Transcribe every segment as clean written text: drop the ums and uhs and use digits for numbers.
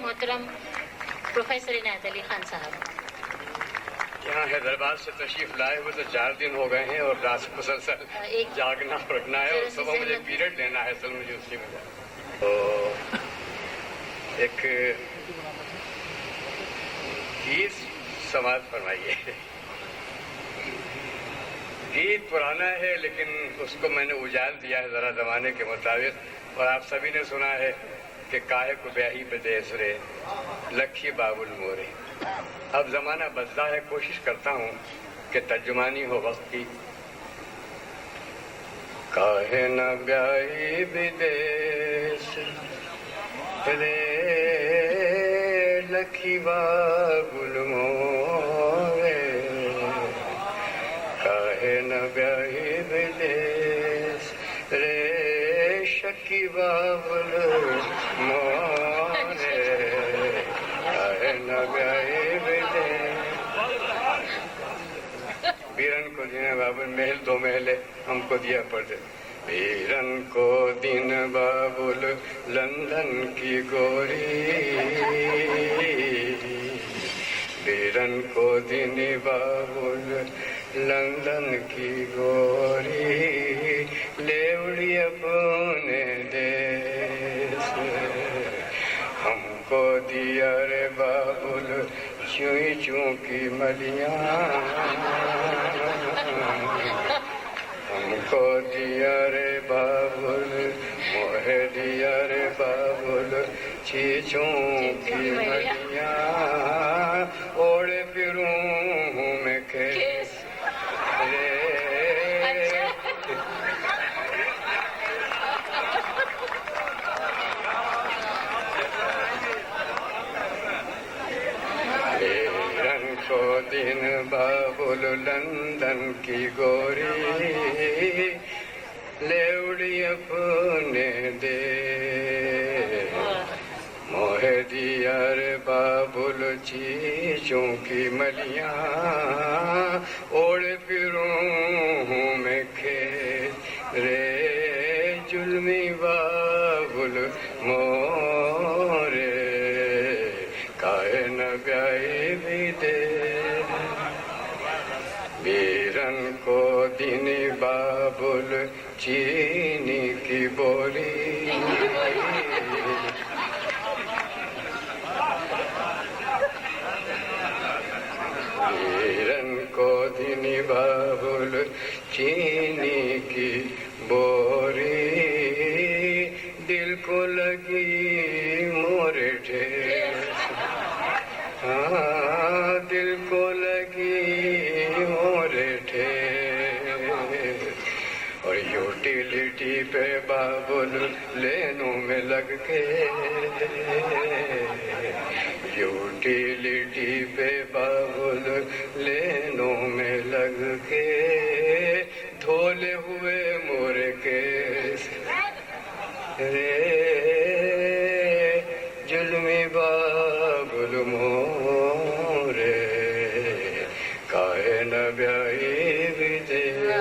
محترم پروفیسر عنایت علی خان صاحب. یہاں حیدرآباد سے تشریف لائے ہوئے تو 4 دن ہو گئے ہیں اور رات سے مسلسل جاگنا رکھنا ہے اور صبح مجھے پیریڈ لینا ہے. اصل مجھے اسی میں تو ایک گیت سماعت فرمائیے. گیت پرانا ہے لیکن اس کو میں نے اجال دیا ہے ذرا زمانے کے مطابق، اور آپ سبھی نے سنا ہے کہ کاہے کو بیاہی پہ دیس رے لکھی بابل مورے. اب زمانہ بدلا ہے، کوشش کرتا ہوں کہ ترجمانی ہو وقت کی. کاہے نہ بیاہی بدیس رے لکھی بابل مورے، کاہے نہ بیاہی بدیس رے شکی بابل مورے، کاہے نہ بیاہی بدیس. بیرن کو دین بابل محل 2 محل ہم کو دیا پڑتے. بیرن کو دین بابل لندن کی گوری، بیرن کو دین بابل لندن کی گوری، لیوڑی اپنے دیس ہم کو دیا رے بابل چوئی چوں کی ملیاں، ہم کو دیا رے بابل موہے دیا رے بابل چیچوں کی ملیاں، اوڑے پھروں میں کھیس رے. بیرن کو دین بابل لندن کی گوری، لیوڑی اپنے دے موہے دیا رے بابل چیچوں کی ملیاں، اوڑے پھروں میں کھیت رے ظلمی بابل مورے، کاہے نہ بیاہی بدیس. بیرن کو دینی بابل چینی کی بولی، بیرن کو دینی بابل چینی کی بوری، دل کو لگی مورے ٹھیس، ہاں دل کو لگی مورے ٹھیس، اور یوٹیلیٹی پہ بابل لینوں میں لگ کے، یوٹیلیٹی پہ بابل لینوں میں لگ کے، دھولے ہوئے مورے کیس رے ظلمی بابل مورے، کاہے نہ بیاہی بدیس.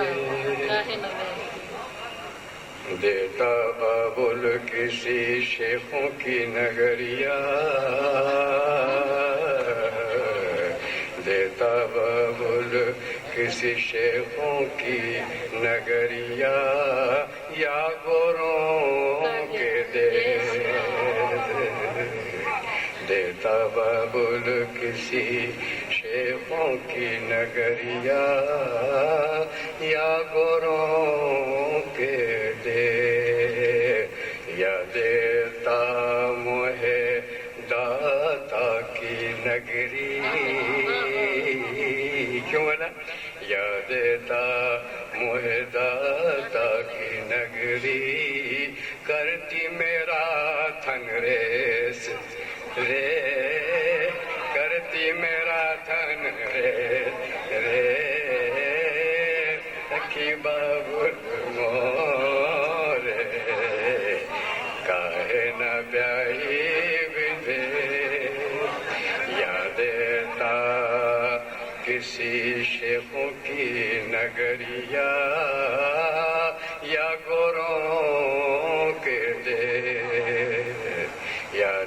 دیتا بابل کسی شیخوں کی نگریا، دیتا بابل کسی شیخوں کی نگریا، یا گوروں کے دیس. دیتا بابل کسی شیخوں کی نگریا، یا گوروں کے دے، یا دیتا موہے داتا کی نگری. کیوں بنا؟ یا دیتا موہے داتا کی نگری، کرتی میرا تھن ریس رے، کرتی میرا تھن ریس رے، لکھی بابل مورے، کاہے نہ بیاہی بدیس. یا دیتا کسی شیخوں کی نگریا، یا گوروں کے دے، یا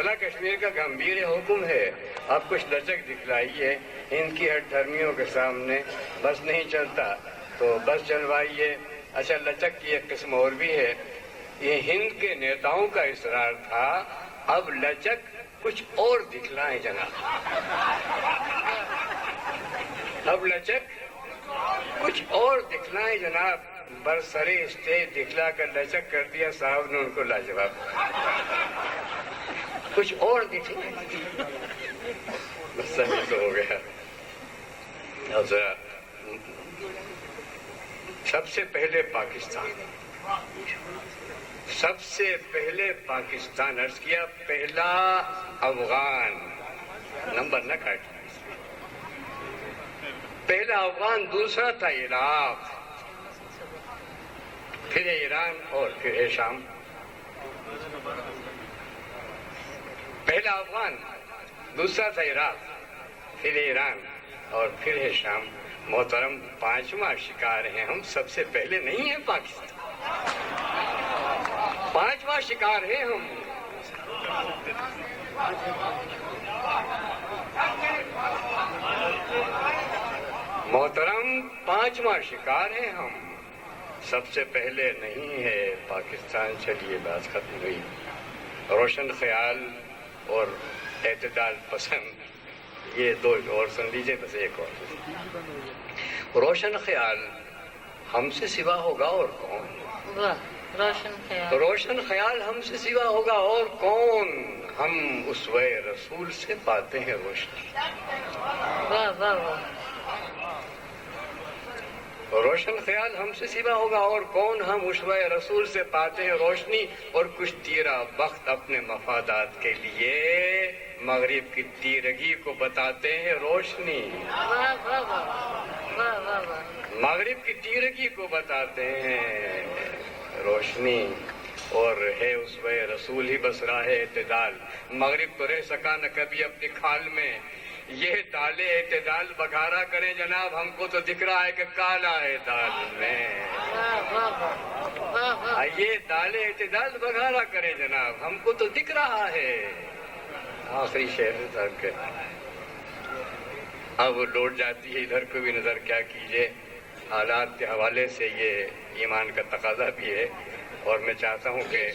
مسئلہ کشمیر کا گمبھیر حکم ہے. آپ کچھ لچک دکھلائیے. ہند کی ہٹ دھرمیوں کے سامنے بس نہیں چلتا تو بس چلوائیے. اچھا لچک کی ایک قسم اور بھی ہے. یہ ہند کے نیتاؤں کا اصرار تھا اب لچک کچھ اور دکھلائیں جناب. اب لچک کچھ اور دکھلائیں جناب. برسرے اسٹیج دکھلا کر لچک کر دیا صاحب نے ان کو لاجواب. کچھ اور دکھلائیں. بس صحیح تو ہو گیا. اب ذرا سب سے پہلے پاکستان عرض کیا. پہلا افغان نمبر نہ کاٹ. پہلا افغان, دوسرا تھا عراق, پھر ہے ایران اور پھر ہے شام. پہلا افغان, دوسرا تھا عراق, پھر ہے ایران اور پھر ہے شام. محترم پانچواں شکار ہیں ہم, سب سے پہلے نہیں ہے پاکستان. پانچواں شکار ہیں ہم. محترم پانچواں شکار ہیں ہم, سب سے پہلے نہیں ہے پاکستان. چلیے بات ختم ہوئی. روشن خیال اور اعتدال پسند یہ دو اور سن لیجیے. بس ایک اور. روشن خیال ہم سے سوا ہوگا اور کون. روشن خیال ہم سے سوا ہوگا اور کون. ہم اسوہ رسول سے پاتے ہیں روشنی. روشن خیال ہم سے سوا ہوگا اور کون. ہم اسوہ رسول سے پاتے ہیں روشنی. اور کچھ تیرا وقت اپنے مفادات کے لیے مغرب کی تیرگی کو بتاتے ہیں روشنی. مغرب کی تیرگی کو بتاتے ہیں روشنی. اور ہے اسوہ رسول ہی بس راہ اعتدال. مغرب تو رہ سکا نہ کبھی اپنی کھال میں. یہ دال اعتدال بگھارا کریں جناب. ہم کو تو دکھ رہا ہے کہ کالا ہے دال میں. یہ دال اعتدال بگھارا کریں جناب. ہم کو تو دکھ رہا ہے. آخری شعر تک اب وہ لوٹ جاتی ہے ادھر کو بھی نظر. کیا کیجیے, حالات کے حوالے سے یہ ایمان کا تقاضا بھی ہے. اور میں چاہتا ہوں کہ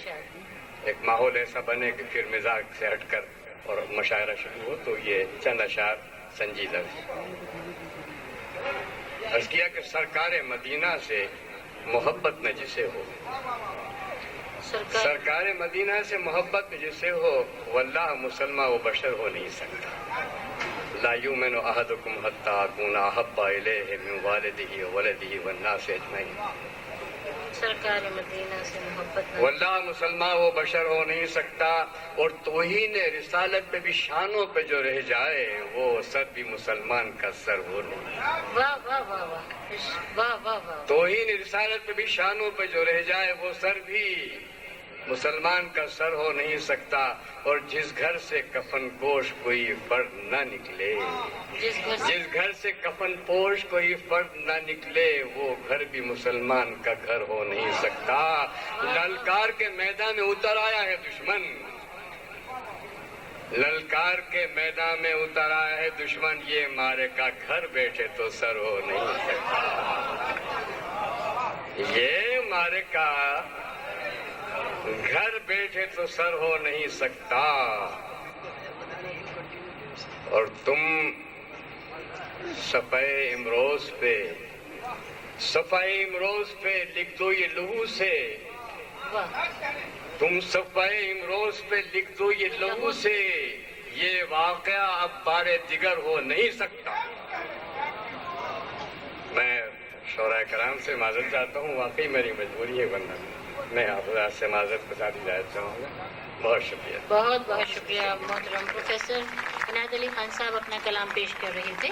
ایک ماحول ایسا بنے کہ پھر مزاج سے ہٹ کر اور مشاعرہ شروع ہو. تو یہ چند اشعار سنجیدہ. عرض کیا کہ سرکار مدینہ سے محبت نہ جسے ہو. سرکار مدینہ سے محبت جسے ہو واللہ مسلمہ و بشر ہو نہیں سکتا. لا یؤمن احدکم حتی اکون احب الیہ من والدہ وولدہ والناس اجمعین. سرکار مدینہ سے محبت واللہ مسلمہ و بشر ہو نہیں سکتا. اور توہین رسالت پہ بھی شانوں پہ جو رہ جائے وہ سر بھی مسلمان کا سر ہو نہیں. واہ واہ واہ واہ واہ واہ واہ. توہین رسالت پہ بھی شانوں پہ جو رہ جائے وہ سر بھی مسلمان کا سر ہو نہیں سکتا. اور جس گھر سے کفن پوش کوئی فرد نہ نکلے, جس گھر سے کفن پوش کوئی فرد نہ نکلے وہ گھر بھی مسلمان کا گھر ہو نہیں سکتا. للکار کے میدان میں اتر آیا ہے دشمن. للکار کے میدان میں اتر آیا ہے دشمن. یہ مارے کا گھر بیٹھے تو سر ہو نہیں سکتا. یہ مارے کا گھر بیٹھے تو سر ہو نہیں سکتا. اور تم صفحہ امروز پہ لکھ دو یہ لہو سے. تم صفحہ امروز پہ لکھ دو یہ لہو سے. یہ واقعہ اب بارے دیگر ہو نہیں سکتا. میں شعراء کرام سے معذرت چاہتا ہوں. واقعی میری مجبوری ہے ورنہ میں حضرات سے معذرت کے ساتھ اجازت چاہوں گا. بہت شکریہ. بہت بہت شکریہ. محترم پروفیسر عنایت علی خان صاحب اپنا کلام پیش کر رہے تھے.